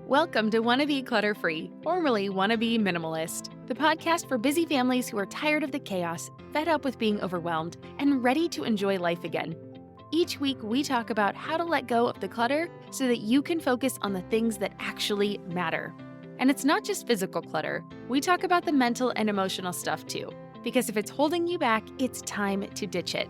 Welcome to Wannabe Clutter Free, formerly Wannabe Minimalist, the podcast for busy families who are tired of the chaos, fed up with being overwhelmed, and ready to enjoy life again. Each week, we talk about how to let go of the clutter so that you can focus on the things that actually matter. And it's not just physical clutter. We talk about the mental and emotional stuff too, because if it's holding you back, it's time to ditch it.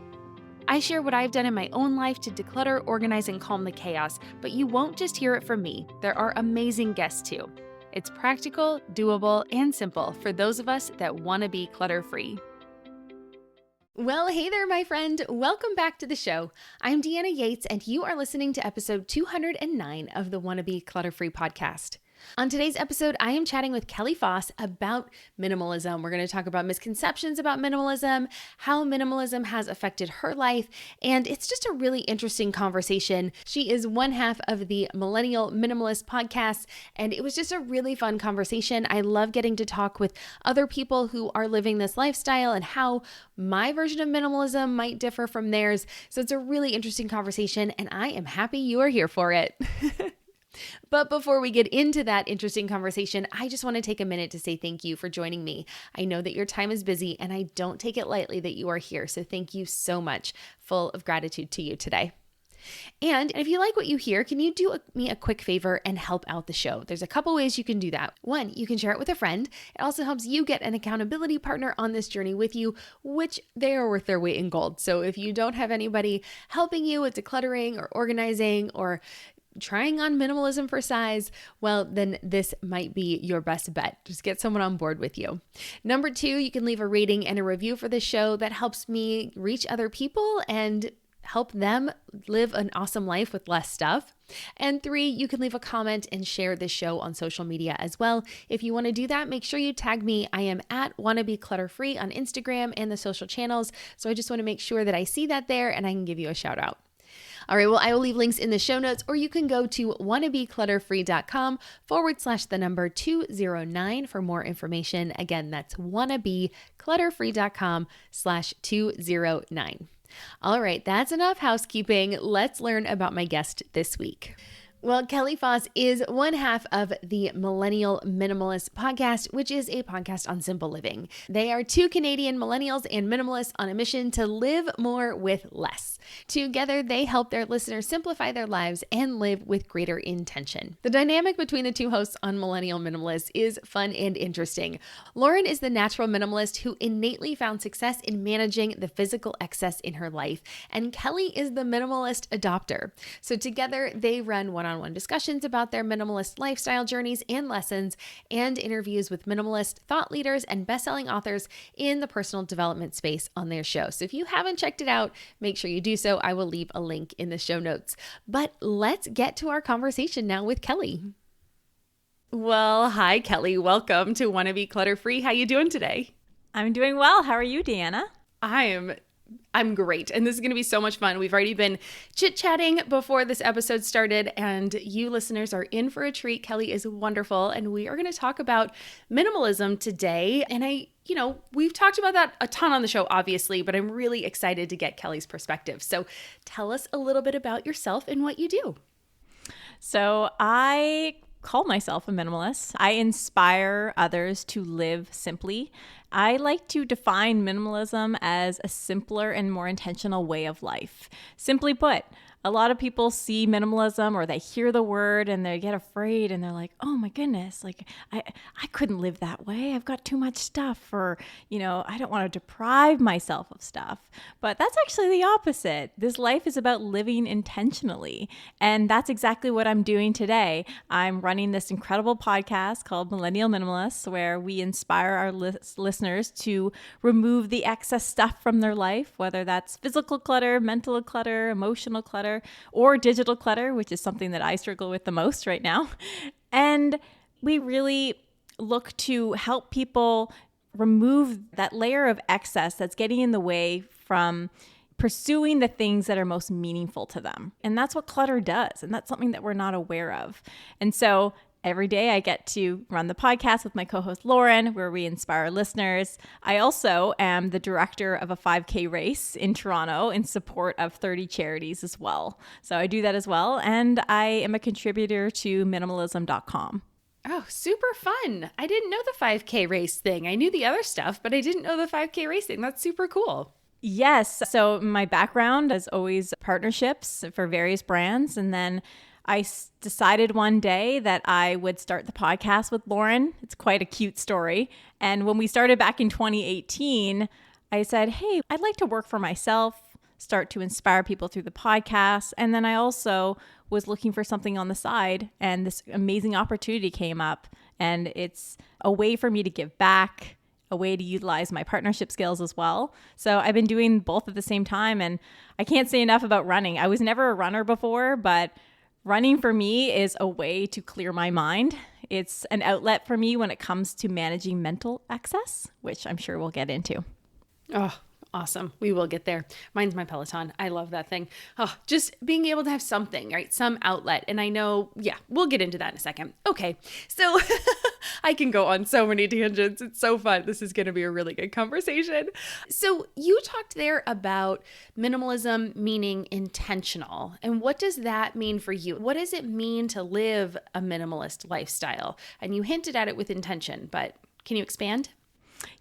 I share what I've done in my own life to declutter, organize, and calm the chaos, but you won't just hear it from me. There are amazing guests too. It's practical, doable, and simple for those of us that want to be clutter-free. Well, hey there, my friend. Welcome back to the show. I'm Deanna Yates, and you are listening to episode 209 of the Wannabe Clutter Free podcast. On today's episode, I am chatting with Kelly Foss about minimalism. We're going to talk about misconceptions about minimalism, how minimalism has affected her life, and it's just a really interesting conversation. She is one half of the Millennial Minimalist podcast, and it was just a really fun conversation. I love getting to talk with other people who are living this lifestyle and how my version of minimalism might differ from theirs. So it's a really interesting conversation, and I am happy you are here for it. But before we get into that interesting conversation, I just want to take a minute to say thank you for joining me. I know that your time is busy and I don't take it lightly that you are here. So thank you so much. Full of gratitude to you today. And if you like what you hear, can you do me a quick favor and help out the show? There's a couple ways you can do that. One, you can share it with a friend. It also helps you get an accountability partner on this journey with you, which they are worth their weight in gold. So if you don't have anybody helping you with decluttering or organizing or trying on minimalism for size, well, then this might be your best bet. Just get someone on board with you. Number two, you can leave a rating and a review for the show. That helps me reach other people and help them live an awesome life with less stuff. And three, you can leave a comment and share this show on social media as well. If you want to do that, make sure you tag me. I am at Wannabe Clutter Free on Instagram and the social channels. So I just want to make sure that I see that there and I can give you a shout out. All right, well, I will leave links in the show notes, or you can go to wannabeclutterfree.com/209 for more information. Again, that's wannabeclutterfree.com/209. All right, that's enough housekeeping. Let's learn about my guest this week. Well, Kelly Foss is one half of the Millennial Minimalist podcast, which is a podcast on simple living. They are two Canadian millennials and minimalists on a mission to live more with less. Together, they help their listeners simplify their lives and live with greater intention. The dynamic between the two hosts on Millennial Minimalist is fun and interesting. Lauren is the natural minimalist who innately found success in managing the physical excess in her life, and Kelly is the minimalist adopter. So together, they run one-on-one discussions about their minimalist lifestyle journeys and lessons, and interviews with minimalist thought leaders and best-selling authors in the personal development space on their show. So if you haven't checked it out, make sure you do so. I will leave a link in the show notes. But let's get to our conversation now with Kelly. Well, hi, Kelly. Welcome to Wannabe Clutter Free. How you doing today? I'm doing well. How are you, Deanna? I'm great. And this is going to be so much fun. We've already been chit-chatting before this episode started, and you listeners are in for a treat. Kelly is wonderful. And we are going to talk about minimalism today. And we've talked about that a ton on the show, obviously, but I'm really excited to get Kelly's perspective. So tell us a little bit about yourself and what you do. So I call myself a minimalist. I inspire others to live simply. I like to define minimalism as a simpler and more intentional way of life. Simply put, a lot of people see minimalism or they hear the word and they get afraid and they're like, oh my goodness, like I couldn't live that way. I've got too much stuff, or, I don't want to deprive myself of stuff. But that's actually the opposite. This life is about living intentionally. And that's exactly what I'm doing today. I'm running this incredible podcast called Millennial Minimalists, where we inspire our listeners to remove the excess stuff from their life, whether that's physical clutter, mental clutter, emotional clutter, or digital clutter, which is something that I struggle with the most right now. And we really look to help people remove that layer of excess that's getting in the way from pursuing the things that are most meaningful to them. And that's what clutter does. And that's something that we're not aware of. And so Every day I get to run the podcast with my co-host Lauren, where we inspire listeners. I also am the director of a 5K race in Toronto in support of 30 charities as well. So I do that as well. And I am a contributor to minimalism.com. Oh, super fun. I didn't know the 5K race thing. I knew the other stuff, but I didn't know the 5K race thing. That's super cool. Yes. So my background is always partnerships for various brands. And then I decided one day that I would start the podcast with Lauren. It's quite a cute story. And when we started back in 2018, I said, hey, I'd like to work for myself, start to inspire people through the podcast. And then I also was looking for something on the side, and this amazing opportunity came up. And it's a way for me to give back, a way to utilize my partnership skills as well. So I've been doing both at the same time. And I can't say enough about running. I was never a runner before, but running for me is a way to clear my mind. It's an outlet for me when it comes to managing mental excess, which I'm sure we'll get into. Oh, awesome. We will get there. Mine's my Peloton. I love that thing. Oh, just being able to have something, right? Some outlet. And I know, we'll get into that in a second. Okay. So I can go on so many tangents. It's so fun. This is going to be a really good conversation. So you talked there about minimalism meaning intentional. And what does that mean for you? What does it mean to live a minimalist lifestyle? And you hinted at it with intention, but can you expand?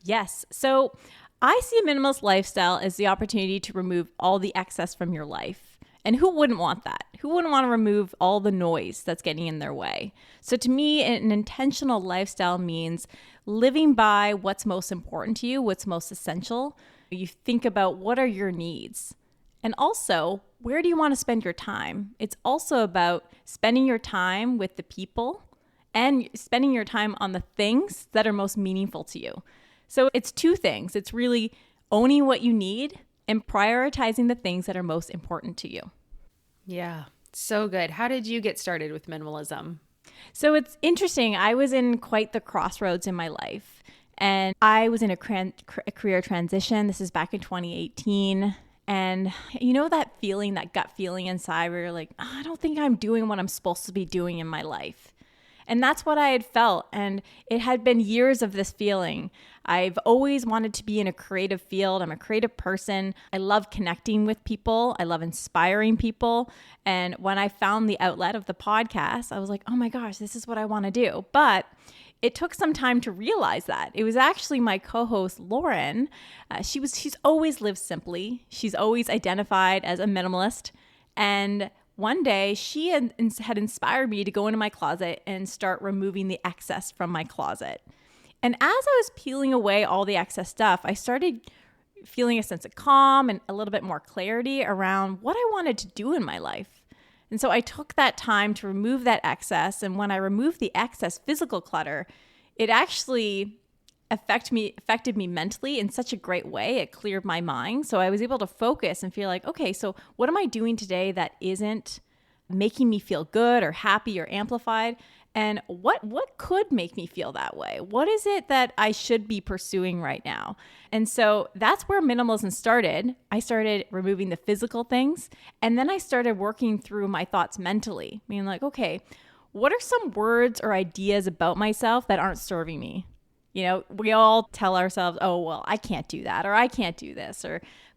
Yes. So I see a minimalist lifestyle as the opportunity to remove all the excess from your life. And who wouldn't want that? Who wouldn't want to remove all the noise that's getting in their way? So to me, an intentional lifestyle means living by what's most important to you, what's most essential. You think about what are your needs? And also, where do you want to spend your time? It's also about spending your time with the people and spending your time on the things that are most meaningful to you. So it's two things. It's really owning what you need and prioritizing the things that are most important to you. Yeah, so good. How did you get started with minimalism? So it's interesting. I was in quite the crossroads in my life, and I was in a career transition. This is back in 2018. And you know that feeling, that gut feeling inside where you're like, I don't think I'm doing what I'm supposed to be doing in my life. And that's what I had felt. And it had been years of this feeling. I've always wanted to be in a creative field. I'm a creative person. I love connecting with people. I love inspiring people. And when I found the outlet of the podcast, I was like, oh my gosh, this is what I want to do. But it took some time to realize that. It was actually my co-host, Lauren. She's always lived simply. She's always identified as a minimalist. And one day, she had inspired me to go into my closet and start removing the excess from my closet. And as I was peeling away all the excess stuff, I started feeling a sense of calm and a little bit more clarity around what I wanted to do in my life. And so I took that time to remove that excess. And when I removed the excess physical clutter, it actually affected me mentally in such a great way. It cleared my mind. So I was able to focus and feel like, okay, so what am I doing today that isn't making me feel good or happy or amplified? And what could make me feel that way? What is it that I should be pursuing right now? And so that's where minimalism started. I started removing the physical things, and then I started working through my thoughts mentally, being like, okay, what are some words or ideas about myself that aren't serving me? You know, we all tell ourselves, oh, well, I can't do that, or I can't do this,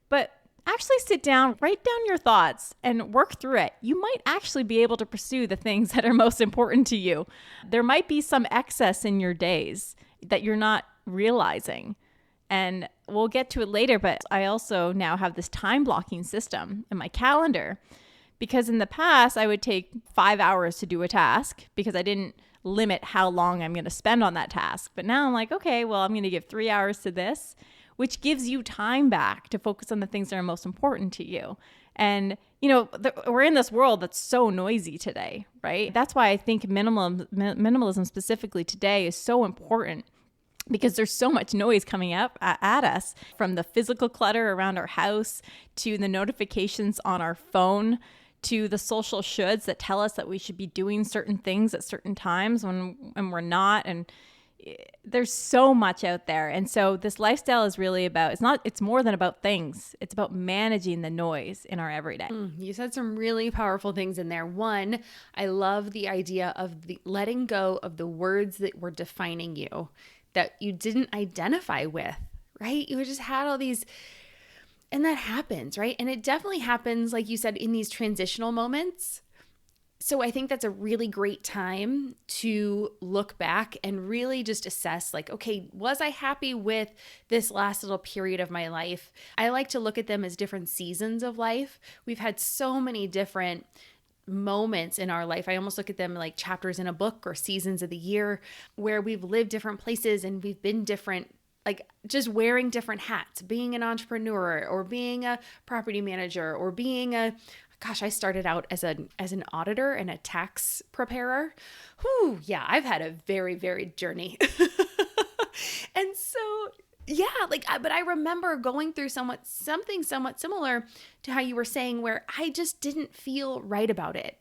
but actually sit down, write down your thoughts and work through it. You might actually be able to pursue the things that are most important to you. There might be some excess in your days that you're not realizing. And we'll get to it later, but I also now have this time blocking system in my calendar, because in the past I would take 5 hours to do a task because I didn't limit how long I'm going to spend on that task. But now I'm like, okay, well, I'm going to give 3 hours to this, which gives you time back to focus on the things that are most important to you. And, you know, we're in this world that's so noisy today, right? That's why I think minimalism specifically today is so important, because there's so much noise coming up at us, from the physical clutter around our house to the notifications on our phone to the social shoulds that tell us that we should be doing certain things at certain times when we're not. And there's so much out there. And so this lifestyle is really about, it's more than about things. It's about managing the noise in our everyday. You said some really powerful things in there. One, I love the idea of the letting go of the words that were defining you, that you didn't identify with, right? You just had all these, and that happens, right? And it definitely happens, like you said, in these transitional moments. So I think that's a really great time to look back and really just assess, like, okay, was I happy with this last little period of my life? I like to look at them as different seasons of life. We've had so many different moments in our life. I almost look at them like chapters in a book or seasons of the year where we've lived different places and we've been different, like just wearing different hats, being an entrepreneur or being a property manager or being I started out as an auditor and a tax preparer. Whew, yeah, I've had a very varied journey. And so, but I remember going through something somewhat similar to how you were saying, where I just didn't feel right about it,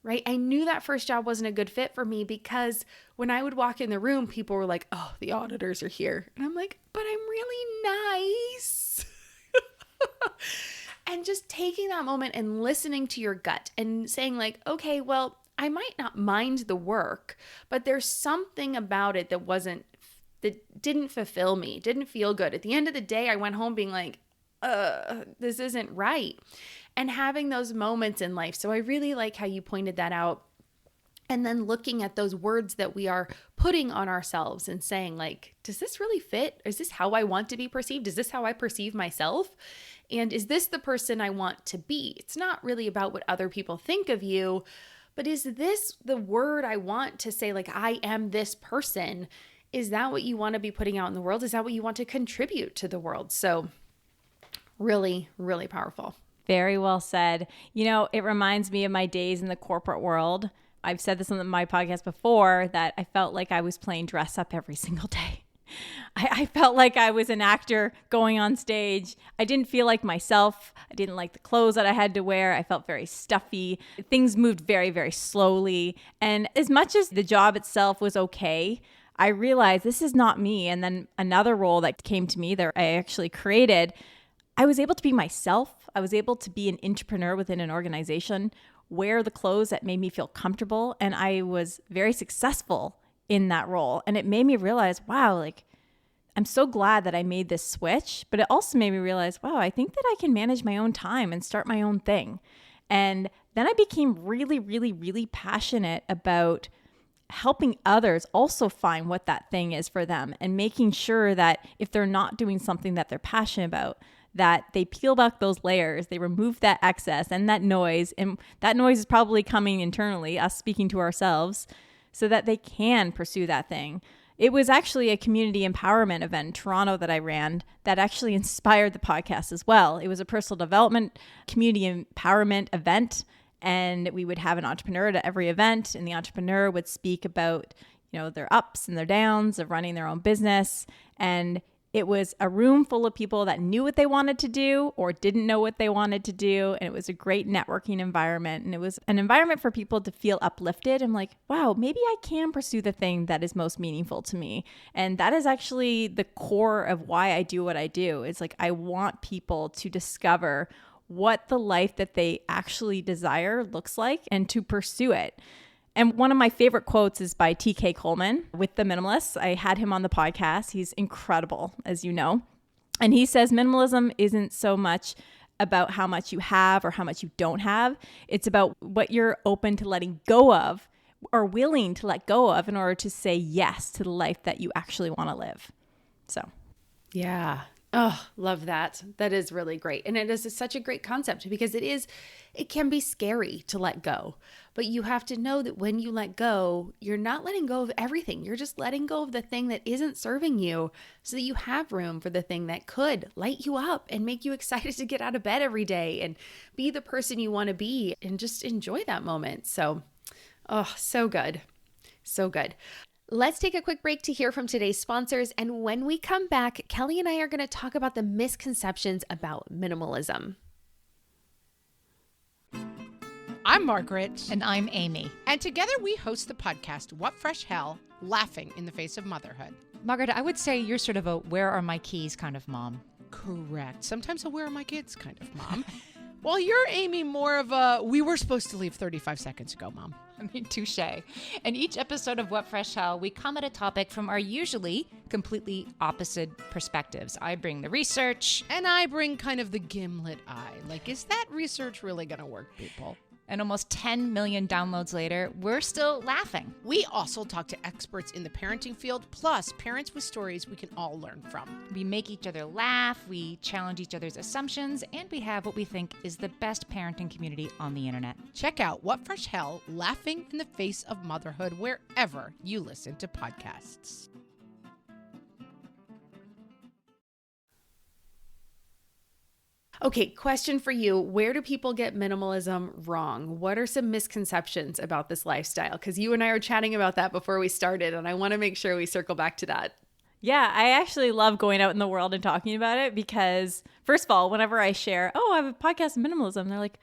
right? I knew that first job wasn't a good fit for me because when I would walk in the room, people were like, oh, the auditors are here. And I'm like, but I'm really nice. And just taking that moment and listening to your gut and saying like, okay, well, I might not mind the work, but there's something about it that didn't fulfill me, didn't feel good. At the end of the day, I went home being like, this isn't right. And having those moments in life. So I really like how you pointed that out. And then looking at those words that we are putting on ourselves and saying like, does this really fit? Is this how I want to be perceived? Is this how I perceive myself? And is this the person I want to be? It's not really about what other people think of you, but is this the word I want to say, like, I am this person? Is that what you want to be putting out in the world? Is that what you want to contribute to the world? So really, really powerful. Very well said. You know, it reminds me of my days in the corporate world. I've said this on my podcast before that I felt like I was playing dress up every single day. I felt like I was an actor going on stage. I didn't feel like myself. I didn't like the clothes that I had to wear. I felt very stuffy. Things moved very, very slowly. And as much as the job itself was okay, I realized this is not me. And then another role that came to me that I actually created, I was able to be myself. I was able to be an entrepreneur within an organization, wear the clothes that made me feel comfortable. And I was very successful in that role. And it made me realize, wow, like, I'm so glad that I made this switch, but it also made me realize, wow, I think that I can manage my own time and start my own thing. And then I became really, really, really passionate about helping others also find what that thing is for them and making sure that if they're not doing something that they're passionate about, that they peel back those layers, they remove that excess and that noise. And that noise is probably coming internally, us speaking to ourselves, so that they can pursue that thing. It was actually a community empowerment event in Toronto that I ran that actually inspired the podcast as well. It was a personal development, community empowerment event, and we would have an entrepreneur at every event, and the entrepreneur would speak about, you know, their ups and their downs of running their own business. And it was a room full of people that knew what they wanted to do or didn't know what they wanted to do. And it was a great networking environment. And it was an environment for people to feel uplifted. I'm like, wow, maybe I can pursue the thing that is most meaningful to me. And that is actually the core of why I do what I do. It's like, I want people to discover what the life that they actually desire looks like and to pursue it. And one of my favorite quotes is by T.K. Coleman with the Minimalists. I had him on the podcast. He's incredible, as you know. And he says minimalism isn't so much about how much you have or how much you don't have. It's about what you're open to letting go of or willing to let go of in order to say yes to the life that you actually want to live. So, yeah. Oh, love that. That is really great. And it is such a great concept because it can be scary to let go, but you have to know that when you let go, you're not letting go of everything. You're just letting go of the thing that isn't serving you so that you have room for the thing that could light you up and make you excited to get out of bed every day and be the person you want to be and just enjoy that moment. So, oh, so good. So good. Let's take a quick break to hear from today's sponsors. And when we come back, Kelly and I are going to talk about the misconceptions about minimalism. I'm Margaret. And I'm Amy. And together we host the podcast, What Fresh Hell? Laughing in the Face of Motherhood. Margaret, I would say you're sort of a where are my keys kind of mom. Correct. Sometimes a where are my kids kind of mom. Well, you're, Amy, more of a we were supposed to leave 35 seconds ago, mom. I mean, touche. In each episode of What Fresh Hell, we come at a topic from our usually completely opposite perspectives. I bring the research. And I bring kind of the gimlet eye. Like, is that research really going to work, people? And almost 10 million downloads later, we're still laughing. We also talk to experts in the parenting field, plus parents with stories we can all learn from. We make each other laugh, we challenge each other's assumptions, and we have what we think is the best parenting community on the internet. Check out What Fresh Hell? Laughing in the Face of Motherhood wherever you listen to podcasts. Okay, question for you. Where do people get minimalism wrong? What are some misconceptions about this lifestyle? Because you and I were chatting about that before we started, and I want to make sure we circle back to that. Yeah, I actually love going out in the world and talking about it because, first of all, whenever I share, I have a podcast on minimalism, they're like,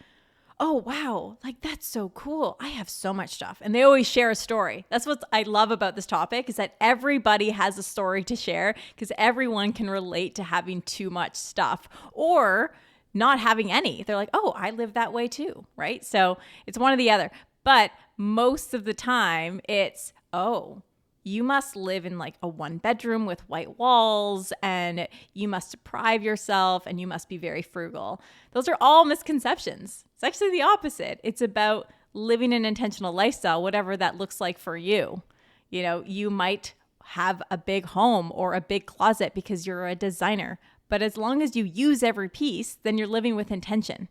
oh, wow, like that's so cool. I have so much stuff. And they always share a story. That's what I love about this topic is that everybody has a story to share because everyone can relate to having too much stuff or not having any. They're like, oh, I live that way too, right? So it's one or the other. But most of the time it's, oh, you must live in like a 1-bedroom with white walls and you must deprive yourself and you must be very frugal. Those are all misconceptions. It's actually the opposite. It's about living an intentional lifestyle, whatever that looks like for you. You know, you might have a big home or a big closet because you're a designer. But as long as you use every piece, then you're living with intention,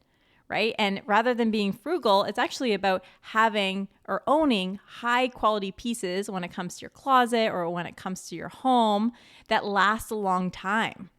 right? And rather than being frugal, it's actually about having or owning high quality pieces when it comes to your closet or when it comes to your home that last a long time.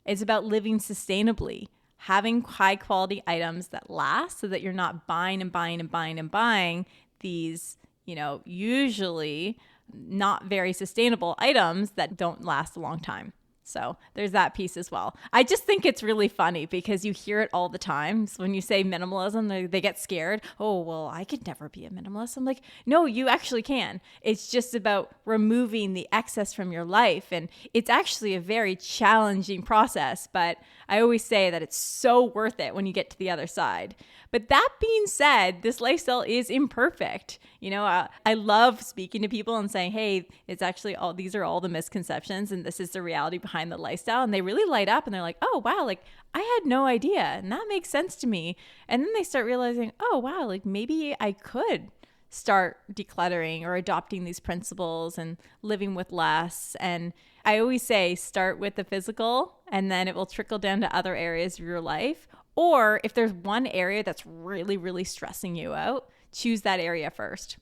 It's about living sustainably, having high quality items that last so that you're not buying and buying and buying and buying these, usually not very sustainable items that don't last a long time. So there's that piece as well. I just think it's really funny because you hear it all the time. So when you say minimalism, they get scared. Oh, well, I could never be a minimalist. I'm like, no, you actually can. It's just about removing the excess from your life. And it's actually a very challenging process. But I always say that it's so worth it when you get to the other side. But that being said, this lifestyle is imperfect. I love speaking to people and saying, hey, it's actually these are all the misconceptions and this is the reality behind the lifestyle. And they really light up and they're like, oh, wow, like I had no idea. And that makes sense to me. And then they start realizing, oh, wow, like maybe I could start decluttering or adopting these principles and living with less. And I always say, start with the physical and then it will trickle down to other areas of your life. Or if there's one area that's really, really stressing you out, choose that area first.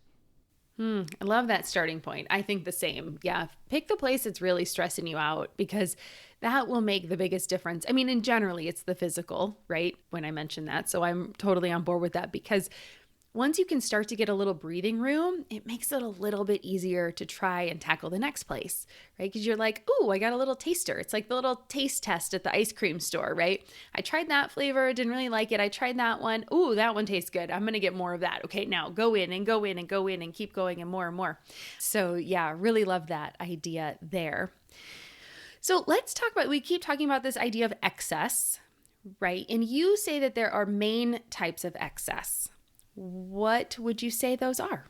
I love that starting point. I think the same. Yeah. Pick the place that's really stressing you out because that will make the biggest difference. I mean, generally it's the physical, right? When I mentioned that. So I'm totally on board with that because once you can start to get a little breathing room, it makes it a little bit easier to try and tackle the next place, right? Because you're like, ooh, I got a little taster. It's like the little taste test at the ice cream store, right? I tried that flavor, didn't really like it. I tried that one. Ooh, that one tastes good. I'm going to get more of that. Okay, now go in and go in and go in and keep going and more and more. So yeah, really love that idea there. So let's talk about, we keep talking about this idea of excess, right? And you say that there are main types of excess. What would you say those are?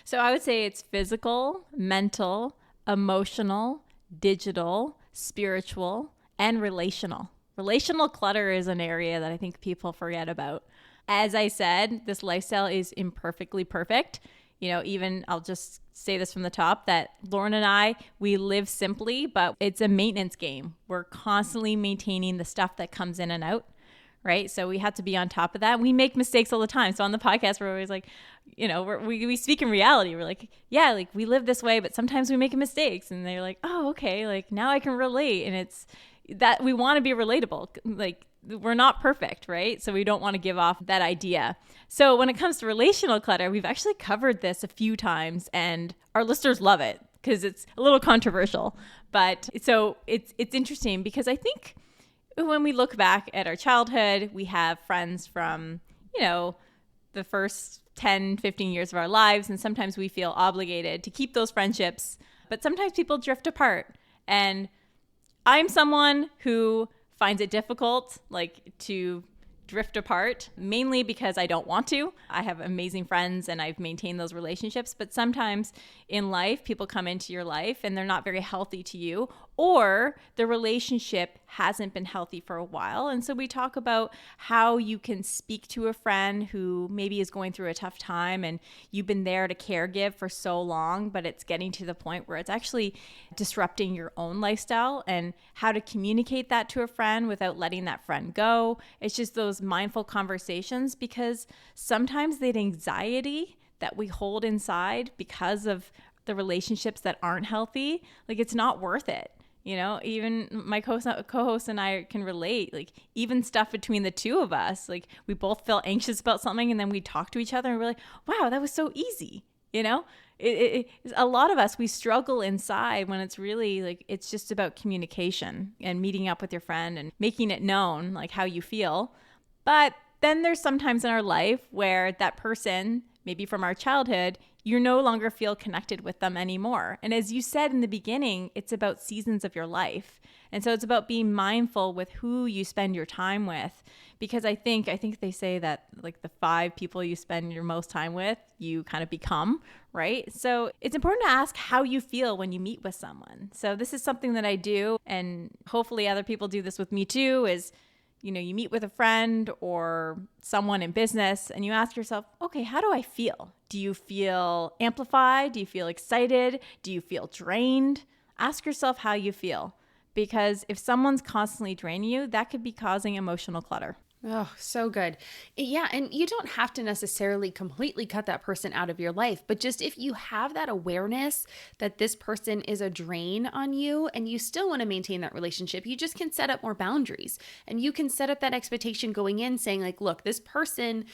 So I would say it's physical, mental, emotional, digital, spiritual, and relational. Relational clutter is an area that I think people forget about. As I said, this lifestyle is imperfectly perfect. Even I'll just say this from the top that Lauren and I, we live simply, but it's a maintenance game. We're constantly maintaining the stuff that comes in and out. Right. So we have to be on top of that. We make mistakes all the time. So on the podcast, we're always like, we speak in reality. We're like, yeah, like we live this way, but sometimes we make mistakes. And they're like, oh, okay. Like now I can relate. And it's that we want to be relatable. Like we're not perfect. Right. So we don't want to give off that idea. So when it comes to relational clutter, we've actually covered this a few times and our listeners love it because it's a little controversial. But so it's interesting because I think when we look back at our childhood, we have friends from, the the first 10, 15 years of our lives. And sometimes we feel obligated to keep those friendships, but sometimes people drift apart. And I'm someone who finds it difficult, like, to drift apart, mainly because I don't want to. I have amazing friends and I've maintained those relationships, but sometimes in life, people come into your life and they're not very healthy to you, or the relationship hasn't been healthy for a while. And so we talk about how you can speak to a friend who maybe is going through a tough time and you've been there to caregive for so long, but it's getting to the point where it's actually disrupting your own lifestyle, and how to communicate that to a friend without letting that friend go. It's just those mindful conversations, because sometimes the anxiety that we hold inside because of the relationships that aren't healthy, like, it's not worth it. You know, even my co-host and I can relate, like, even stuff between the two of us, like, we both feel anxious about something and then we talk to each other and we're like, wow, that was so easy. You know, a lot of us, we struggle inside when it's really like, it's just about communication and meeting up with your friend and making it known, like, how you feel. But then there's sometimes in our life where that person, maybe from our childhood, you no longer feel connected with them anymore. And as you said in the beginning, it's about seasons of your life. And so it's about being mindful with who you spend your time with. Because I think they say that, like, the 5 people you spend your most time with, you kind of become, right? So it's important to ask how you feel when you meet with someone. So this is something that I do, and hopefully other people do this with me too, is, you know, you meet with a friend or someone in business and you ask yourself, okay, how do I feel? Do you feel amplified? Do you feel excited? Do you feel drained? Ask yourself how you feel, because if someone's constantly draining you, that could be causing emotional clutter. Oh, so good. Yeah. And you don't have to necessarily completely cut that person out of your life, but just if you have that awareness that this person is a drain on you and you still want to maintain that relationship, you just can set up more boundaries, and you can set up that expectation going in saying, like, look, this person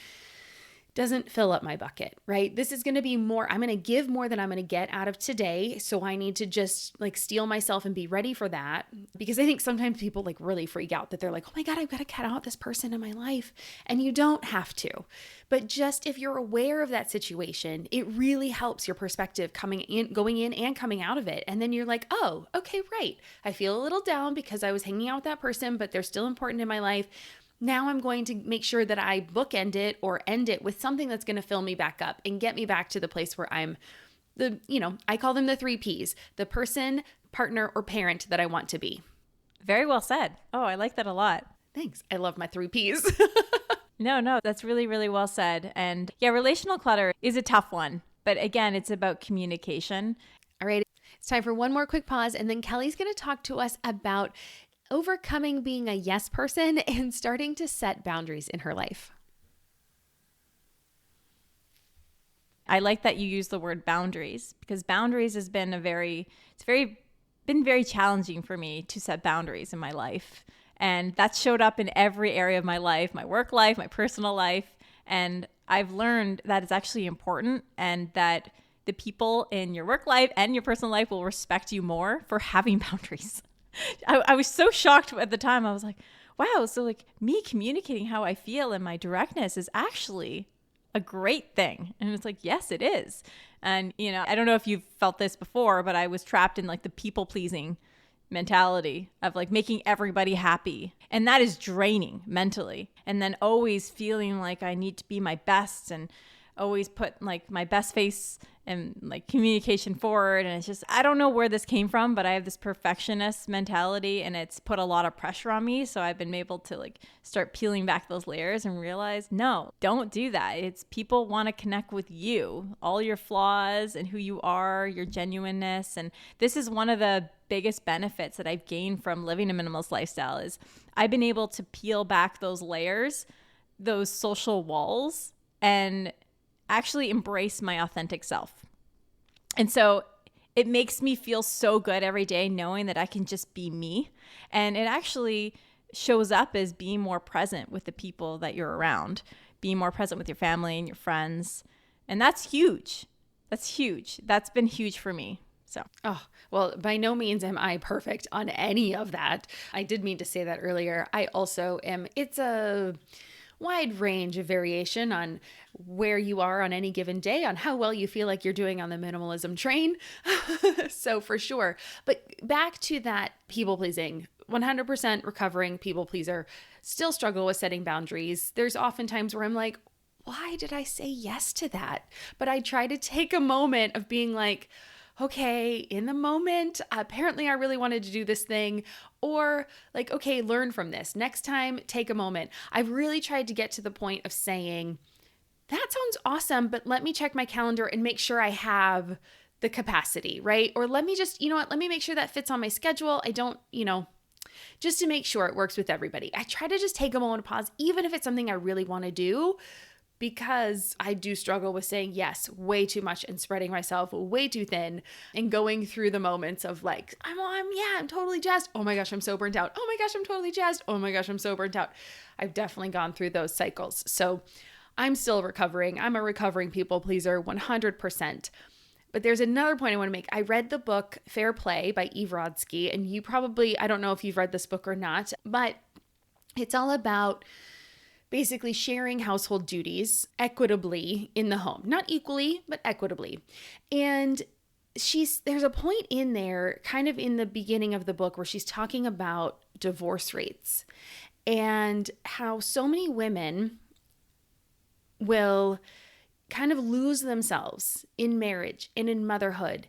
doesn't fill up my bucket, right? This is going to be more, I'm going to give more than I'm going to get out of today. So I need to just, like, steel myself and be ready for that. Because I think sometimes people, like, really freak out that they're like, oh my God, I've got to cut out this person in my life. And you don't have to. But just if you're aware of that situation, it really helps your perspective going in and coming out of it. And then you're like, oh, okay, right. I feel a little down because I was hanging out with that person, but they're still important in my life. Now I'm going to make sure that I bookend it or end it with something that's going to fill me back up and get me back to the place where I'm I call them the 3 Ps, the person, partner, or parent that I want to be. Very well said. Oh, I like that a lot. Thanks. I love my 3 Ps. No, that's really, really well said. And yeah, relational clutter is a tough one. But again, it's about communication. All right. It's time for one more quick pause, and then Kelly's going to talk to us about overcoming being a yes person and starting to set boundaries in her life. I like that you use the word boundaries, because boundaries has been been very challenging for me to set boundaries in my life. And that showed up in every area of my life, my work life, my personal life. And I've learned that it's actually important, and that the people in your work life and your personal life will respect you more for having boundaries. I was so shocked at the time. I was like, wow, so, like, me communicating how I feel and my directness is actually a great thing. And it's like, yes, it is. And, you know, I don't know if you've felt this before, but I was trapped in, like, the people pleasing mentality of, like, making everybody happy. And that is draining mentally. And then always feeling like I need to be my best and always put, like, my best face and, like, communication forward. And it's just, I don't know where this came from, but I have this perfectionist mentality, and it's put a lot of pressure on me. So I've been able to, like, start peeling back those layers and realize, no, don't do that. It's people want to connect with you, all your flaws and who you are, your genuineness. And this is one of the biggest benefits that I've gained from living a minimalist lifestyle, is I've been able to peel back those layers, those social walls, and actually embrace my authentic self. And so it makes me feel so good every day knowing that I can just be me. And it actually shows up as being more present with the people that you're around, being more present with your family and your friends. And that's huge. That's huge. That's been huge for me. So, well, by no means am I perfect on any of that. I did mean to say that earlier. I also am. It's a wide range of variation on where you are on any given day, on how well you feel like you're doing on the minimalism train. So for sure. But back to that people pleasing, 100% recovering people pleaser, still struggle with setting boundaries. There's often times where I'm like, why did I say yes to that? But I try to take a moment of being like, okay, in the moment, apparently I really wanted to do this thing, or like, okay, learn from this. Next time, take a moment. I've really tried to get to the point of saying, that sounds awesome, but let me check my calendar and make sure I have the capacity, right? Or let me just, let me make sure that fits on my schedule. I don't, just to make sure it works with everybody. I try to just take a moment to pause, even if it's something I really want to do, because I do struggle with saying yes way too much and spreading myself way too thin and going through the moments of like, I'm totally jazzed. Oh my gosh, I'm so burnt out. Oh my gosh, I'm totally jazzed. Oh my gosh, I'm so burnt out. I've definitely gone through those cycles. So I'm still recovering. I'm a recovering people pleaser, 100%. But there's another point I want to make. I read the book Fair Play by Eve Rodsky, and you probably, I don't know if you've read this book or not, but it's all about basically sharing household duties equitably in the home. Not equally, but equitably. And there's a point in there, kind of in the beginning of the book, where she's talking about divorce rates and how so many women will kind of lose themselves in marriage and in motherhood.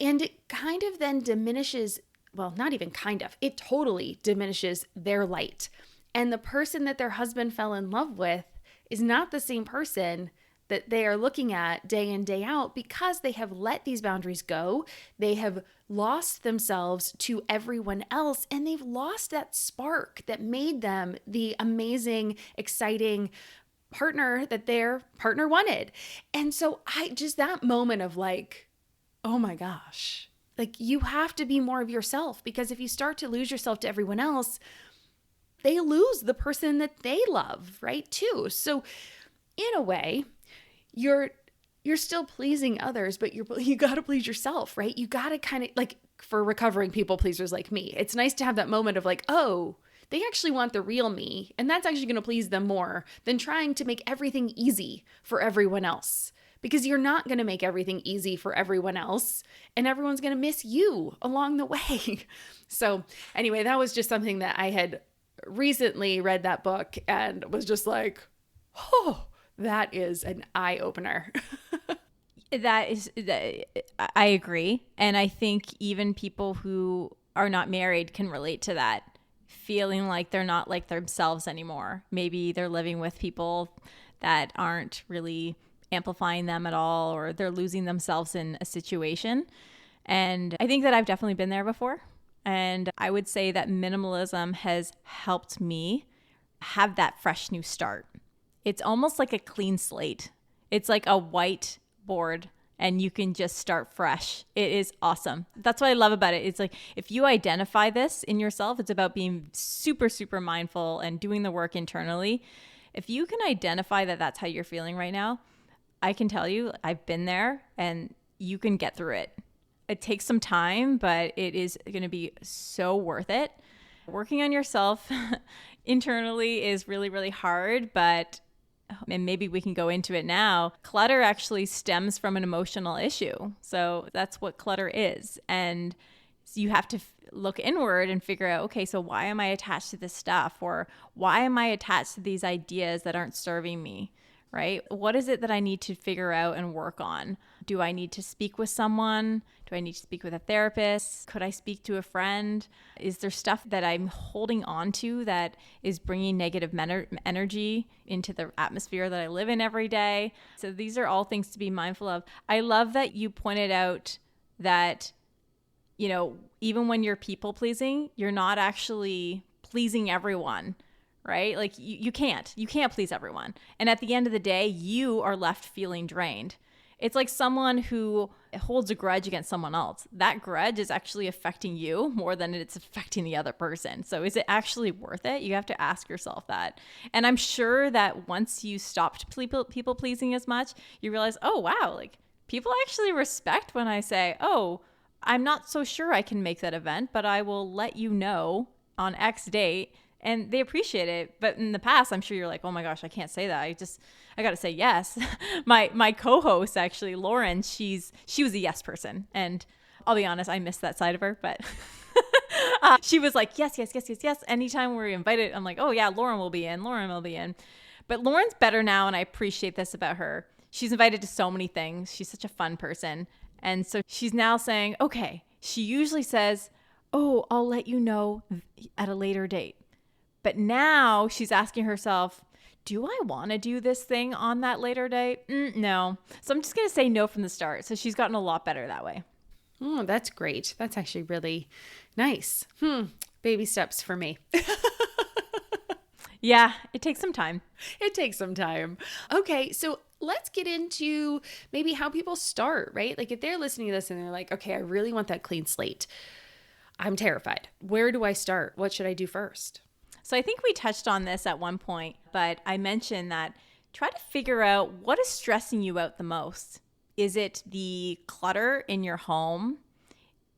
And it kind of then diminishes, well, not even kind of, it totally diminishes their light. And the person that their husband fell in love with is not the same person that they are looking at day in, day out, because they have let these boundaries go. They have lost themselves to everyone else, and they've lost that spark that made them the amazing, exciting partner that their partner wanted. And so that moment of like, oh my gosh, like you have to be more of yourself, because if you start to lose yourself to everyone else, they lose the person that they love, right, too. So in a way, you're still pleasing others, but you got to please yourself, right? You got to kind of, like, for recovering people pleasers like me, it's nice to have that moment of like, oh, they actually want the real me, and that's actually going to please them more than trying to make everything easy for everyone else. Because you're not going to make everything easy for everyone else, and everyone's going to miss you along the way. So anyway, that was just something that I had recently read that book and was just like, oh, that is an eye-opener. I agree. And I think even people who are not married can relate to that, feeling like they're not like themselves anymore. Maybe they're living with people that aren't really amplifying them at all, or they're losing themselves in a situation. And I think that I've definitely been there before. And I would say that minimalism has helped me have that fresh new start. It's almost like a clean slate. It's like a white board, and you can just start fresh. It is awesome. That's what I love about it. It's like, if you identify this in yourself, it's about being super, super mindful and doing the work internally. If you can identify that that's how you're feeling right now, I can tell you, I've been there, and you can get through it. It takes some time, but it is going to be so worth it. Working on yourself internally is really, really hard, and maybe we can go into it now. Clutter actually stems from an emotional issue. So that's what clutter is. And so you have to look inward and figure out, okay, so why am I attached to this stuff? Or why am I attached to these ideas that aren't serving me? Right? What is it that I need to figure out and work on? Do I need to speak with someone? Do I need to speak with a therapist? Could I speak to a friend? Is there stuff that I'm holding on to that is bringing negative energy into the atmosphere that I live in every day? So these are all things to be mindful of. I love that you pointed out that, even when you're people pleasing, you're not actually pleasing everyone. Right? Like you can't please everyone. And at the end of the day, you are left feeling drained. It's like someone who holds a grudge against someone else. That grudge is actually affecting you more than it's affecting the other person. So is it actually worth it? You have to ask yourself that. And I'm sure that once you stopped people pleasing as much, you realize, oh, wow, like people actually respect when I say, oh, I'm not so sure I can make that event, but I will let you know on X date and they appreciate it. But in the past, I'm sure you're like, oh my gosh, I can't say that. I got to say yes. My co-host, actually, Lauren, she was a yes person. And I'll be honest, I missed that side of her, but she was like, yes. Anytime we're invited, I'm like, oh yeah, Lauren will be in. But Lauren's better now, and I appreciate this about her. She's invited to so many things. She's such a fun person. And so she's now saying, okay, she usually says, oh, I'll let you know at a later date. But now she's asking herself, do I want to do this thing on that later date? No. So I'm just going to say no from the start. So she's gotten a lot better that way. Oh, that's great. That's actually really nice. Baby steps for me. Yeah, it takes some time. It takes some time. Okay, so let's get into maybe how people start, right? Like if they're listening to this and they're like, okay, I really want that clean slate. I'm terrified. Where do I start? What should I do first? So I think we touched on this at one point, but I mentioned that try to figure out what is stressing you out the most. Is it the clutter in your home?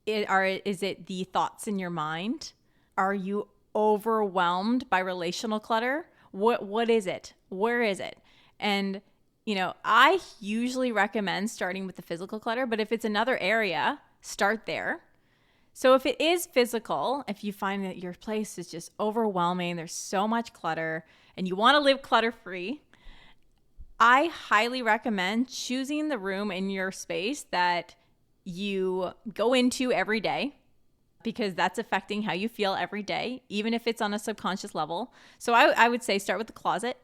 Is it the thoughts in your mind? Are you overwhelmed by relational clutter? What is it? Where is it? And I usually recommend starting with the physical clutter, but if it's another area, start there. So if it is physical, if you find that your place is just overwhelming, there's so much clutter, and you want to live clutter-free, I highly recommend choosing the room in your space that you go into every day, because that's affecting how you feel every day, even if it's on a subconscious level. So I would say start with the closet.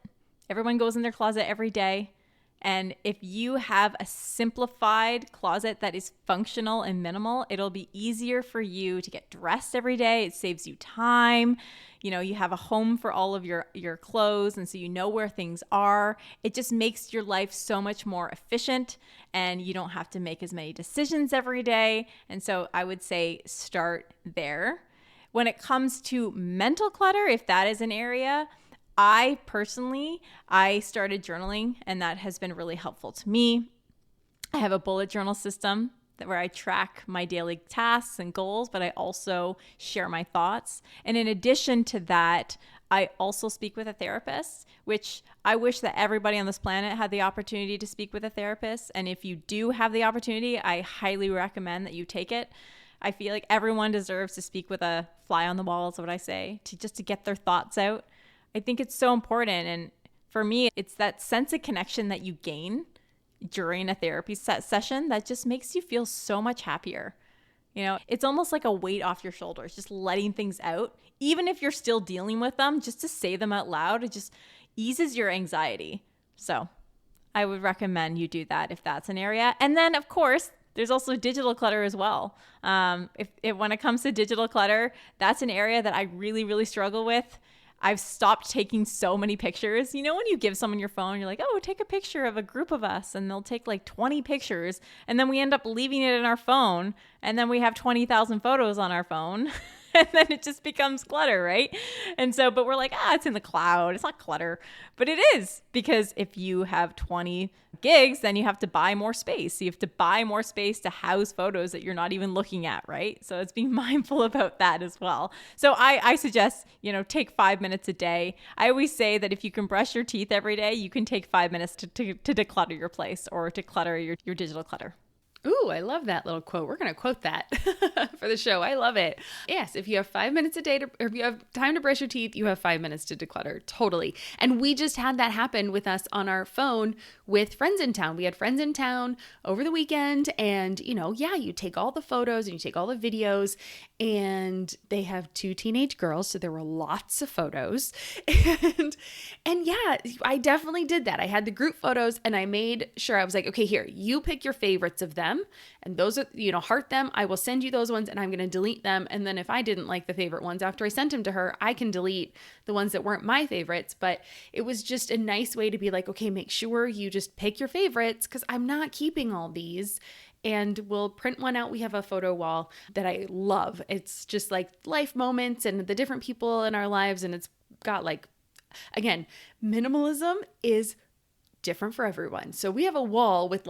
Everyone goes in their closet every day. And if you have a simplified closet that is functional and minimal, it'll be easier for you to get dressed every day. It saves you time. You have a home for all of your clothes, and so you know where things are. It just makes your life so much more efficient, and you don't have to make as many decisions every day. And so I would say start there. When it comes to mental clutter, if that is an area, I started journaling, and that has been really helpful to me. I have a bullet journal system where I track my daily tasks and goals, but I also share my thoughts. And in addition to that, I also speak with a therapist, which I wish that everybody on this planet had the opportunity to speak with a therapist. And if you do have the opportunity, I highly recommend that you take it. I feel like everyone deserves to speak with a fly on the wall, is what I say, to get their thoughts out. I think it's so important. And for me, it's that sense of connection that you gain during a therapy session that just makes you feel so much happier. It's almost like a weight off your shoulders, just letting things out. Even if you're still dealing with them, just to say them out loud, it just eases your anxiety. So I would recommend you do that if that's an area. And then, of course, there's also digital clutter as well. When it comes to digital clutter, that's an area that I really, really struggle with. I've stopped taking so many pictures. When you give someone your phone, you're like, oh, take a picture of a group of us, and they'll take like 20 pictures, and then we end up leaving it in our phone, and then we have 20,000 photos on our phone. And then it just becomes clutter, right? And so, but we're like, it's in the cloud. It's not clutter. But it is, because if you have 20 gigs, then you have to buy more space. You have to buy more space to house photos that you're not even looking at, right? So it's being mindful about that as well. So I suggest, take 5 minutes a day. I always say that if you can brush your teeth every day, you can take 5 minutes to declutter your place, or to clutter your digital clutter. Ooh, I love that little quote. We're going to quote that for the show. I love it. Yes, if you have 5 minutes a day, or if you have time to brush your teeth, you have 5 minutes to declutter. Totally. And we just had that happen with us on our phone with friends in town. We had friends in town over the weekend, and, you take all the photos and you take all the videos, and they have 2 teenage girls, so there were lots of photos. And yeah, I definitely did that. I had the group photos, and I made sure, I was like, okay, here, you pick your favorites of them, and those are, heart them. I will send you those ones, and I'm going to delete them. And then if I didn't like the favorite ones after I sent them to her, I can delete the ones that weren't my favorites. But it was just a nice way to be like, okay, make sure you just pick your favorites, because I'm not keeping all these. And we'll print one out. We have a photo wall that I love. It's just like life moments and the different people in our lives. And it's got again, minimalism is different for everyone. So we have a wall with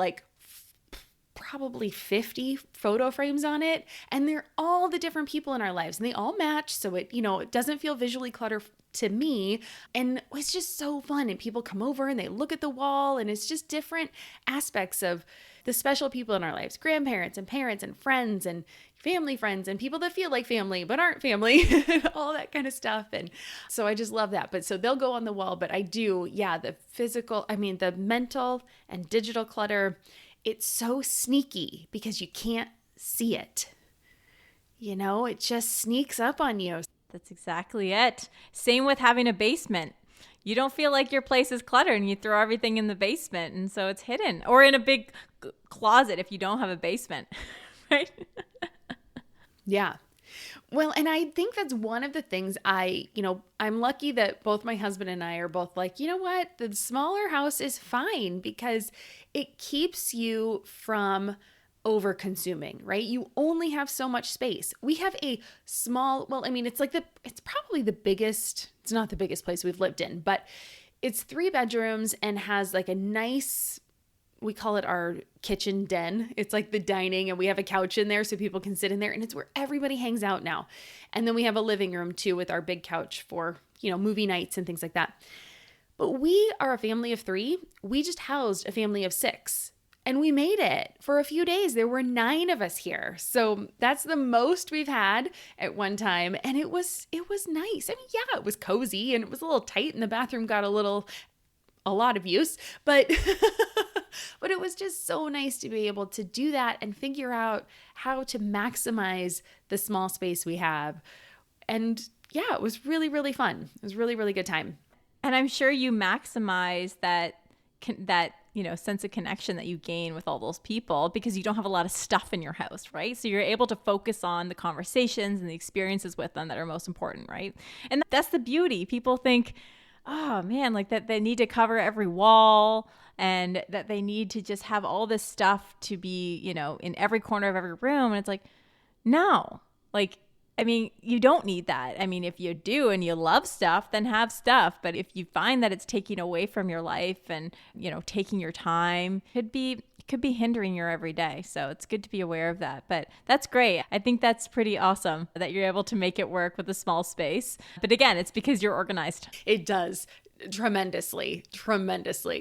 probably 50 photo frames on it, and they're all the different people in our lives, and they all match. So it, it doesn't feel visually to me, and it's just so fun. And people come over and they look at the wall, and it's just different aspects of the special people in our lives, grandparents and parents and friends and family friends and people that feel like family but aren't family, all that kind of stuff. And so I just love that. But so they'll go on the wall, but I do, the mental and digital clutter, it's so sneaky because you can't see it. It just sneaks up on you. That's exactly it. Same with having a basement. You don't feel like your place is cluttered and you throw everything in the basement, and so it's hidden, or in a big closet if you don't have a basement, right? Yeah. Well, and I think that's one of the things I'm lucky that both my husband and I are both like, you know what? The smaller house is fine because it keeps you from over consuming, right? You only have so much space. We have a small, it's probably the biggest, it's not the biggest place we've lived in, but it's 3 bedrooms and has like a nice, we call it our kitchen den. It's like the dining, and we have a couch in there so people can sit in there, and it's where everybody hangs out now. And then we have a living room too with our big couch for, movie nights and things like that. But we are a family of 3. We just housed a family of 6. And we made it for a few days. There were 9 of us here. So that's the most we've had at one time. And it was nice. I mean, yeah, it was cozy and it was a little tight, and the bathroom got a lot of use, but but it was just so nice to be able to do that and figure out how to maximize the small space we have. And yeah, it was really, really fun. It was really, really good time. And I'm sure you maximize that sense of connection that you gain with all those people because you don't have a lot of stuff in your house, right? So you're able to focus on the conversations and the experiences with them that are most important, right? And that's the beauty. People think, oh man, like that they need to cover every wall and that they need to just have all this stuff to be, in every corner of every room. And it's like, no, you don't need that. I mean, if you do and you love stuff, then have stuff. But if you find that it's taking away from your life and, taking your time, it could be hindering your everyday. So it's good to be aware of that. But that's great. I think that's pretty awesome that you're able to make it work with a small space. But again, it's because you're organized. It does. Tremendously.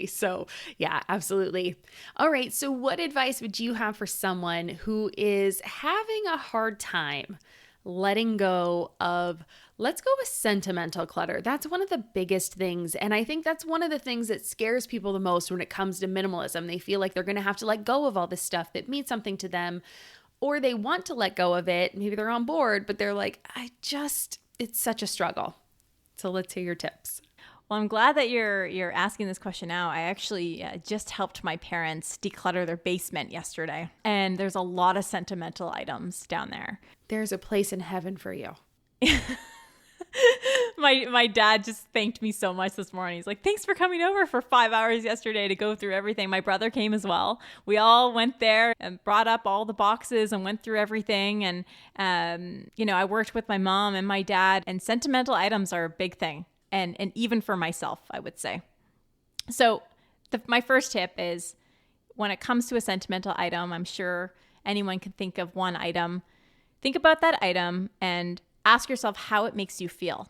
So yeah, absolutely. All right. So what advice would you have for someone who is having a hard time letting go of, let's go with sentimental clutter? That's one of the biggest things. And I think that's one of the things that scares people the most when it comes to minimalism. They feel like they're going to have to let go of all this stuff that means something to them, or they want to let go of it. Maybe they're on board, but they're like, it's such a struggle. So let's hear your tips. Well, I'm glad that you're asking this question now. I actually just helped my parents declutter their basement yesterday, and there's a lot of sentimental items down there. There's a place in heaven for you. My dad just thanked me so much this morning. He's like, thanks for coming over for 5 hours yesterday to go through everything. My brother came as well. We all went there and brought up all the boxes and went through everything. And, I worked with my mom and my dad, and sentimental items are a big thing. And even for myself, I would say. So my first tip is, when it comes to a sentimental item, I'm sure anyone can think of one item. Think about that item and ask yourself how it makes you feel.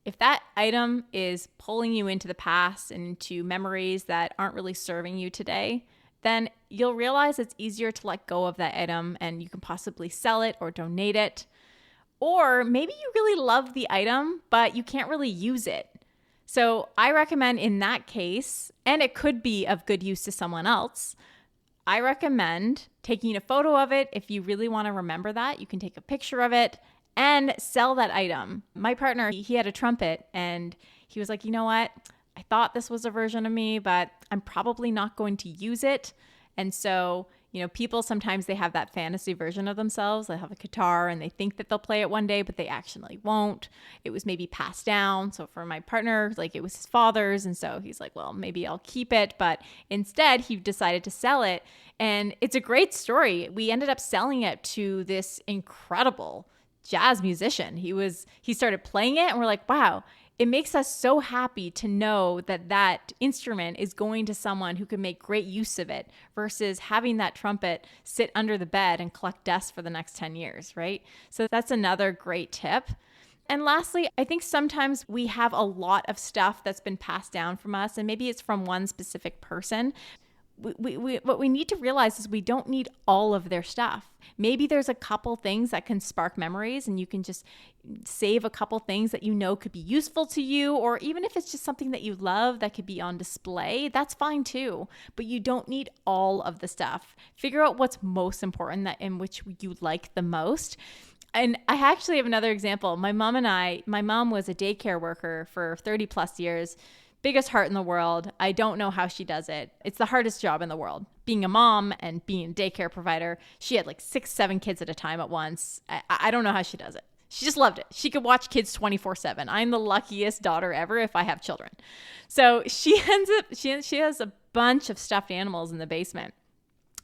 If that item is pulling you into the past and into memories that aren't really serving you today, then you'll realize it's easier to let go of that item, and you can possibly sell it or donate it. Or maybe you really love the item, but you can't really use it. So I recommend in that case, and it could be of good use to someone else, I recommend taking a photo of it. If you really want to remember that, you can take a picture of it and sell that item. My partner, he had a trumpet, and he was like, you know what? I thought this was a version of me, but I'm probably not going to use it. And so, people sometimes they have that fantasy version of themselves. They have a guitar and they think that they'll play it one day, but they actually won't. It was maybe passed down. So for my partner, it was his father's. And so he's like, well, maybe I'll keep it. But instead, he decided to sell it. And it's a great story. We ended up selling it to this incredible jazz musician. He started playing it, and we're like, wow. It makes us so happy to know that that instrument is going to someone who can make great use of it versus having that trumpet sit under the bed and collect dust for the next 10 years, right? So that's another great tip. And lastly, I think sometimes we have a lot of stuff that's been passed down from us, and maybe it's from one specific person. What we need to realize is we don't need all of their stuff. Maybe there's a couple things that can spark memories, and you can just save a couple things that you know could be useful to you, or even if it's just something that you love that could be on display, that's fine too. But you don't need all of the stuff. Figure out what's most important, that in which you like the most. And I actually have another example. My mom was a daycare worker for 30 plus years. Biggest heart in the world. I don't know how she does it. It's the hardest job in the world. Being a mom and being a daycare provider. She had like 6, 7 kids at a time at once. I don't know how she does it. She just loved it. She could watch kids 24/7. I'm the luckiest daughter ever if I have children. So she has a bunch of stuffed animals in the basement.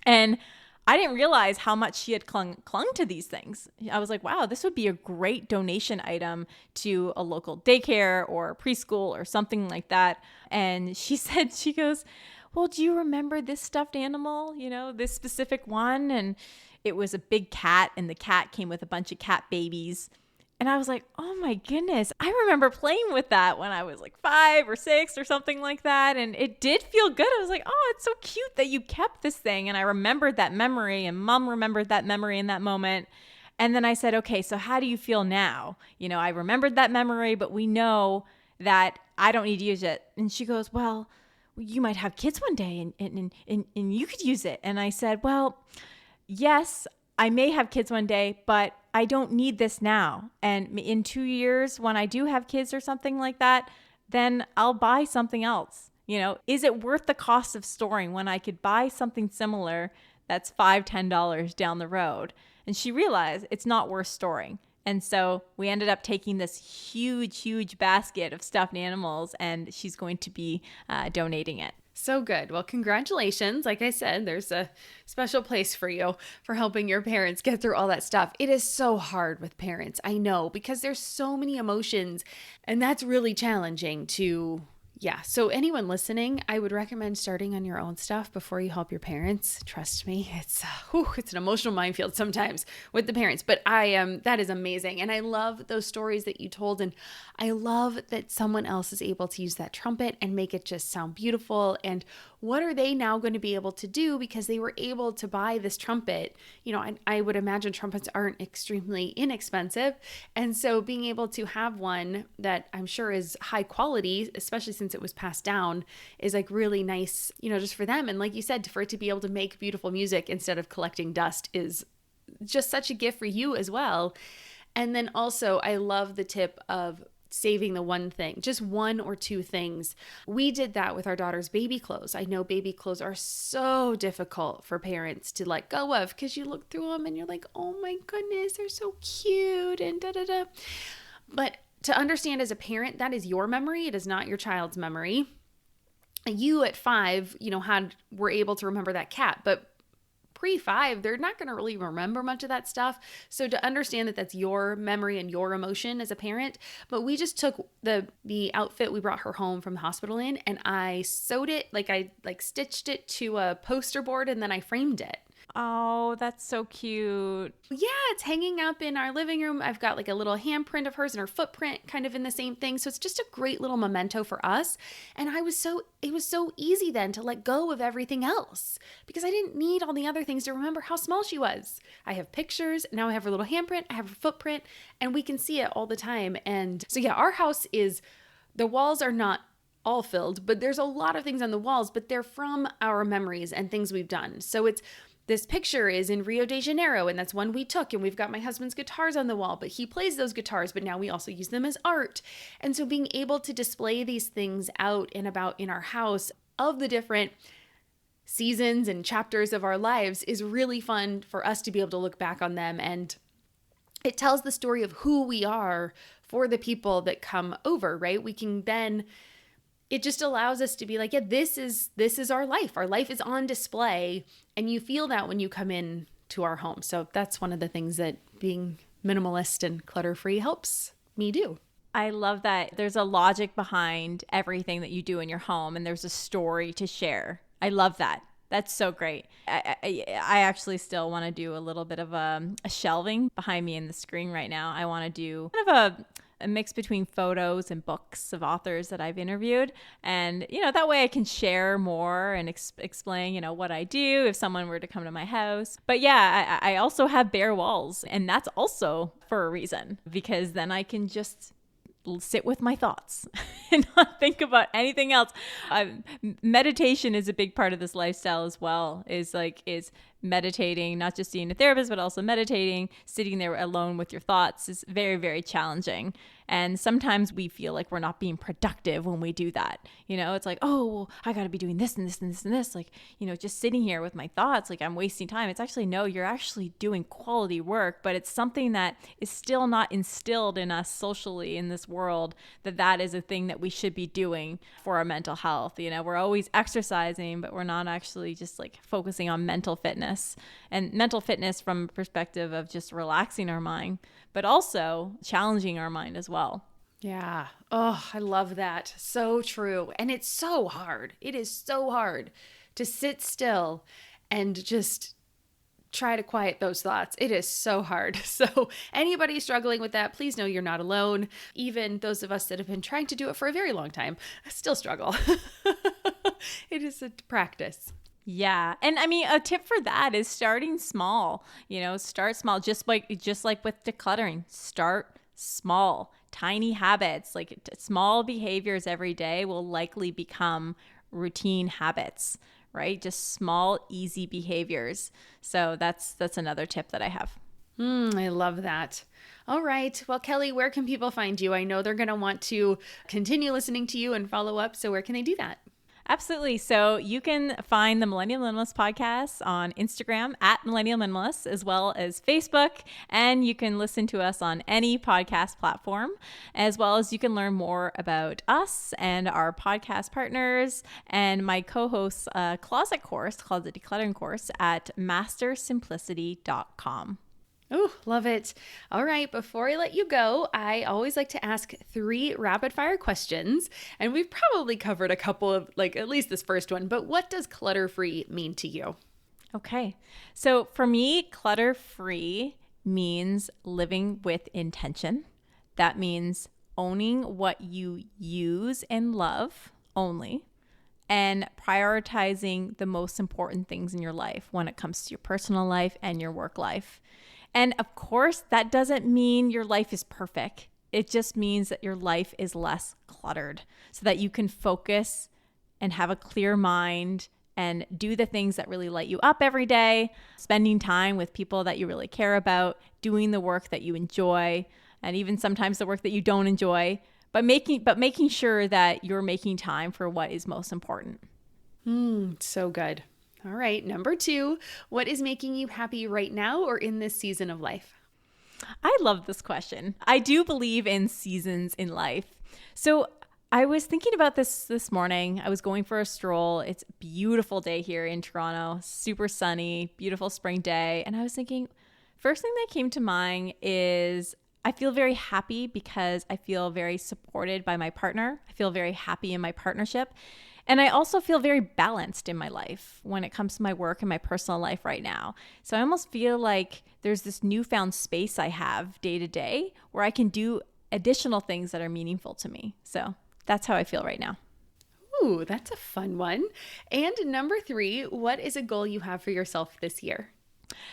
And I didn't realize how much she had clung to these things. I was like, wow, this would be a great donation item to a local daycare or preschool or something like that. And she goes, well, do you remember this stuffed animal? This specific one? And it was a big cat, and the cat came with a bunch of cat babies. And I was like, oh my goodness, I remember playing with that when I was like 5 or 6 or something like that. And it did feel good. I was like, oh, it's so cute that you kept this thing. And I remembered that memory, and Mom remembered that memory in that moment. And then I said, okay, so how do you feel now? I remembered that memory, but we know that I don't need to use it. And she goes, well, you might have kids one day and you could use it. And I said, well, yes, I may have kids one day, but I don't need this now. And in 2 years, when I do have kids or something like that, then I'll buy something else. Is it worth the cost of storing when I could buy something similar that's $5, $10 down the road? And she realized it's not worth storing. And so we ended up taking this huge, huge basket of stuffed animals, and she's going to be donating it. So good. Well, congratulations. Like I said, there's a special place for you for helping your parents get through all that stuff. It is so hard with parents, I know, because there's so many emotions, and that's really challenging to So anyone listening, I would recommend starting on your own stuff before you help your parents. Trust me, it's an emotional minefield sometimes with the parents, but that is amazing. And I love those stories that you told. And I love that someone else is able to use that trumpet and make it just sound beautiful. And what are they now going to be able to do because they were able to buy this trumpet? I would imagine trumpets aren't extremely inexpensive. And so being able to have one that I'm sure is high quality, especially since it was passed down, is like really nice, just for them. And like you said, for it to be able to make beautiful music instead of collecting dust is just such a gift for you as well. And then also I love the tip of saving the one thing, just 1 or 2 things. We did that with our daughter's baby clothes. I know baby clothes are so difficult for parents to let go of because you look through them and you're like, oh my goodness, they're so cute and da-da-da. But to understand as a parent, that is your memory. It is not your child's memory. You at 5, were able to remember that cat, but pre-5, they're not going to really remember much of that stuff. So to understand that that's your memory and your emotion as a parent. But we just took the outfit we brought her home from the hospital in, and I sewed it, I stitched it to a poster board, and then I framed it. Oh, that's so cute. Yeah, it's hanging up in our living room. I've got a little handprint of hers and her footprint kind of in the same thing. So it's just a great little memento for us. And it was so easy then to let go of everything else because I didn't need all the other things to remember how small she was. I have pictures. Now I have her little handprint. I have her footprint, and we can see it all the time. And so, our house the walls are not all filled, but there's a lot of things on the walls, but they're from our memories and things we've done. So this picture is in Rio de Janeiro, and that's one we took, and we've got my husband's guitars on the wall, but he plays those guitars, but now we also use them as art. And so being able to display these things out and about in our house of the different seasons and chapters of our lives is really fun for us to be able to look back on them. And it tells the story of who we are for the people that come over, right? We can then... It just allows us to be like, this is our life. Our life is on display, and you feel that when you come in to our home. So that's one of the things that being minimalist and clutter-free helps me do. I love that there's a logic behind everything that you do in your home, and there's a story to share. I love that. That's so great. I actually still want to do a little bit of a shelving behind me in the screen right now. I want to do kind of a mix between photos and books of authors that I've interviewed. And, that way I can share more and explain, what I do if someone were to come to my house. But yeah, I also have bare walls, and that's also for a reason, because then I can just sit with my thoughts and not think about anything else. Meditation is a big part of this lifestyle as well, is meditating, not just seeing a therapist, but also meditating. Sitting there alone with your thoughts is very, very challenging. And sometimes we feel like we're not being productive when we do that. It's like, oh, well, I got to be doing this and this and this and this. Just sitting here with my thoughts, I'm wasting time. It's actually, no, you're actually doing quality work, but it's something that is still not instilled in us socially in this world, that is a thing that we should be doing for our mental health. We're always exercising, but we're not actually just focusing on mental fitness, and mental fitness from a perspective of just relaxing our mind, but also challenging our mind as well. Yeah. Oh, I love that. So true. And it's so hard. It is so hard to sit still and just try to quiet those thoughts. It is so hard. So anybody struggling with that, please know you're not alone. Even those of us that have been trying to do it for a very long time still struggle. It is a practice. Yeah. And I mean, a tip for that is starting small. Start small, just like with decluttering. Start small, tiny habits, small behaviors every day will likely become routine habits, right? Just small, easy behaviors. So that's another tip that I have. I love that. All right. Well, Kelly, where can people find you? I know they're going to want to continue listening to you and follow up. So where can they do that? Absolutely. So you can find the Millennial Minimalist podcast on Instagram at Millennial Minimalists, as well as Facebook. And you can listen to us on any podcast platform, as well as you can learn more about us and our podcast partners and my co-host's closet course called the Decluttering Course at mastersimplicity.com. Oh, love it. All right. Before I let you go, I always like to ask 3 rapid fire questions. And we've probably covered a couple of, at least this first one, but what does clutter-free mean to you? Okay. So for me, clutter-free means living with intention. That means owning what you use and love only, and prioritizing the most important things in your life when it comes to your personal life and your work life. And of course, that doesn't mean your life is perfect. It just means that your life is less cluttered so that you can focus and have a clear mind and do the things that really light you up every day, spending time with people that you really care about, doing the work that you enjoy, and even sometimes the work that you don't enjoy, but making sure that you're making time for what is most important. So good. All right. Number 2, what is making you happy right now or in this season of life? I love this question. I do believe in seasons in life. So I was thinking about this morning. I was going for a stroll. It's a beautiful day here in Toronto, super sunny, beautiful spring day. And I was thinking, first thing that came to mind is I feel very happy because I feel very supported by my partner. I feel very happy in my partnership. And I also feel very balanced in my life when it comes to my work and my personal life right now. So I almost feel like there's this newfound space I have day to day where I can do additional things that are meaningful to me. So that's how I feel right now. Ooh, that's a fun one. And number 3, what is a goal you have for yourself this year?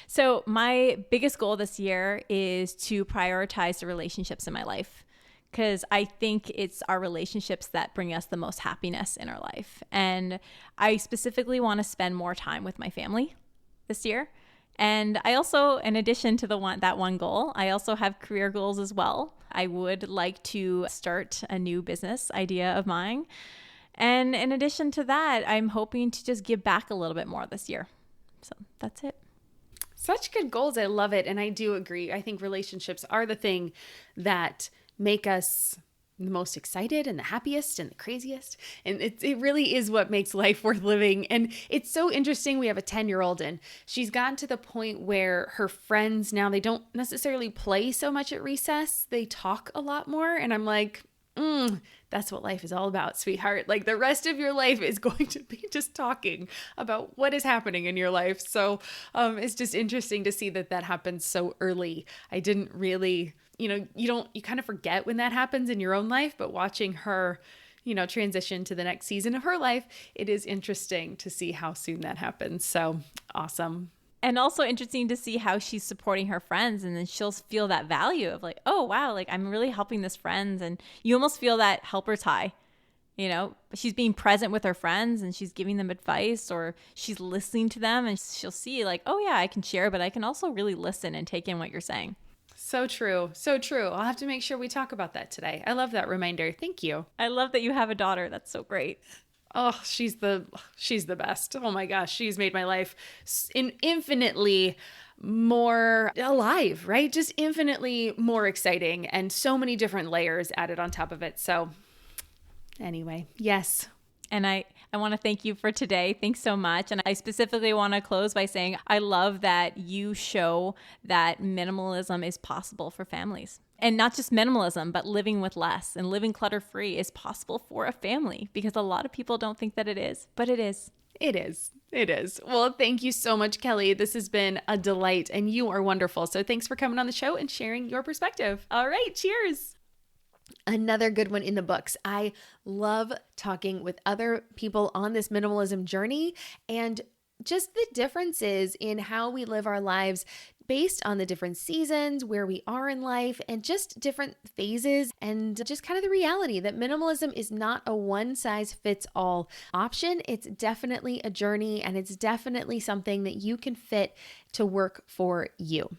So my biggest goal this year is to prioritize the relationships in my life, because I think it's our relationships that bring us the most happiness in our life. And I specifically want to spend more time with my family this year. And I also, in addition to that one goal, I also have career goals as well. I would like to start a new business idea of mine. And in addition to that, I'm hoping to just give back a little bit more this year. So that's it. Such good goals. I love it. And I do agree. I think relationships are the thing that make us the most excited and the happiest and the craziest. And it really is what makes life worth living. And it's so interesting. We have a 10-year-old and she's gotten to the point where her friends now, they don't necessarily play so much at recess. They talk a lot more. And I'm like, that's what life is all about, sweetheart. Like the rest of your life is going to be just talking about what is happening in your life. So it's just interesting to see that happens so early. I didn't really you kind of forget when that happens in your own life, but watching her, transition to the next season of her life, it is interesting to see how soon that happens. So awesome. And also interesting to see how she's supporting her friends, and then she'll feel that value of like, oh, wow, like I'm really helping this friend. And you almost feel that helper's high. She's being present with her friends and she's giving them advice, or she's listening to them, and she'll see like, oh yeah, I can share, but I can also really listen and take in what you're saying. So true. So true. I'll have to make sure we talk about that today. I love that reminder. Thank you. I love that you have a daughter. That's so great. Oh, she's the best. Oh my gosh. She's made my life infinitely more alive, right? Just infinitely more exciting, and so many different layers added on top of it. So anyway, yes. And I want to thank you for today. Thanks so much. And I specifically want to close by saying I love that you show that minimalism is possible for families. And not just minimalism, but living with less and living clutter-free is possible for a family, because a lot of people don't think that it is, but it is. It is. It is. Well, thank you so much, Kelly. This has been a delight, and you are wonderful. So thanks for coming on the show and sharing your perspective. All right, cheers. Another good one in the books. I love talking with other people on this minimalism journey, and just the differences in how we live our lives based on the different seasons, where we are in life, and just different phases, and just kind of the reality that minimalism is not a one-size-fits-all option. It's definitely a journey, and it's definitely something that you can fit to work for you.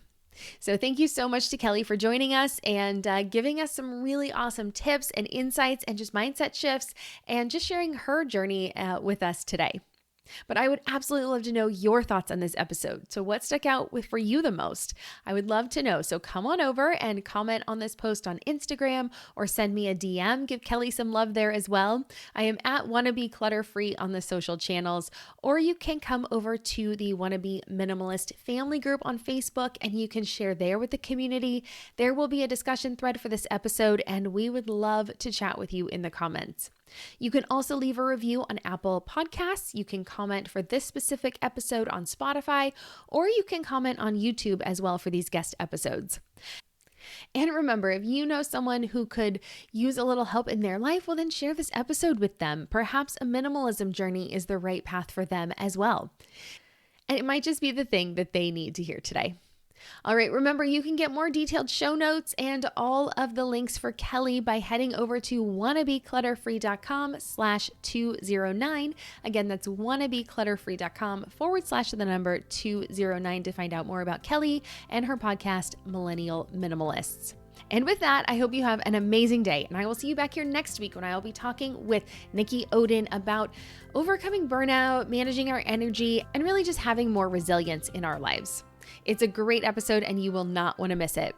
So thank you so much to Kelly for joining us and giving us some really awesome tips and insights and just mindset shifts, and just sharing her journey with us today. But I would absolutely love to know your thoughts on this episode. So what stuck out for you the most? I would love to know. So come on over and comment on this post on Instagram, or send me a DM. Give Kelly some love there as well. I am at Wannabe Clutter Free on the social channels, or you can come over to the Wannabe Minimalist family group on Facebook, and you can share there with the community. There will be a discussion thread for this episode, and we would love to chat with you in the comments. You can also leave a review on Apple Podcasts. You can comment for this specific episode on Spotify, or you can comment on YouTube as well for these guest episodes. And remember, if you know someone who could use a little help in their life, well, then share this episode with them. Perhaps a minimalism journey is the right path for them as well. And it might just be the thing that they need to hear today. All right, remember, you can get more detailed show notes and all of the links for Kelly by heading over to wannabeclutterfree.com/209. Again, that's wannabeclutterfree.com/209 to find out more about Kelly and her podcast, Millennial Minimalists. And with that, I hope you have an amazing day, and I will see you back here next week when I will be talking with Nikki Oden about overcoming burnout, managing our energy, and really just having more resilience in our lives. It's a great episode, and you will not want to miss it.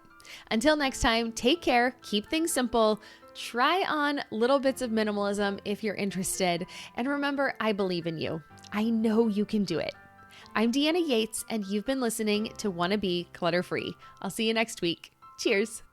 Until next time, take care, keep things simple, try on little bits of minimalism if you're interested, and remember, I believe in you. I know you can do it. I'm Deanna Yates, and you've been listening to Wannabe Clutter Free. I'll see you next week. Cheers.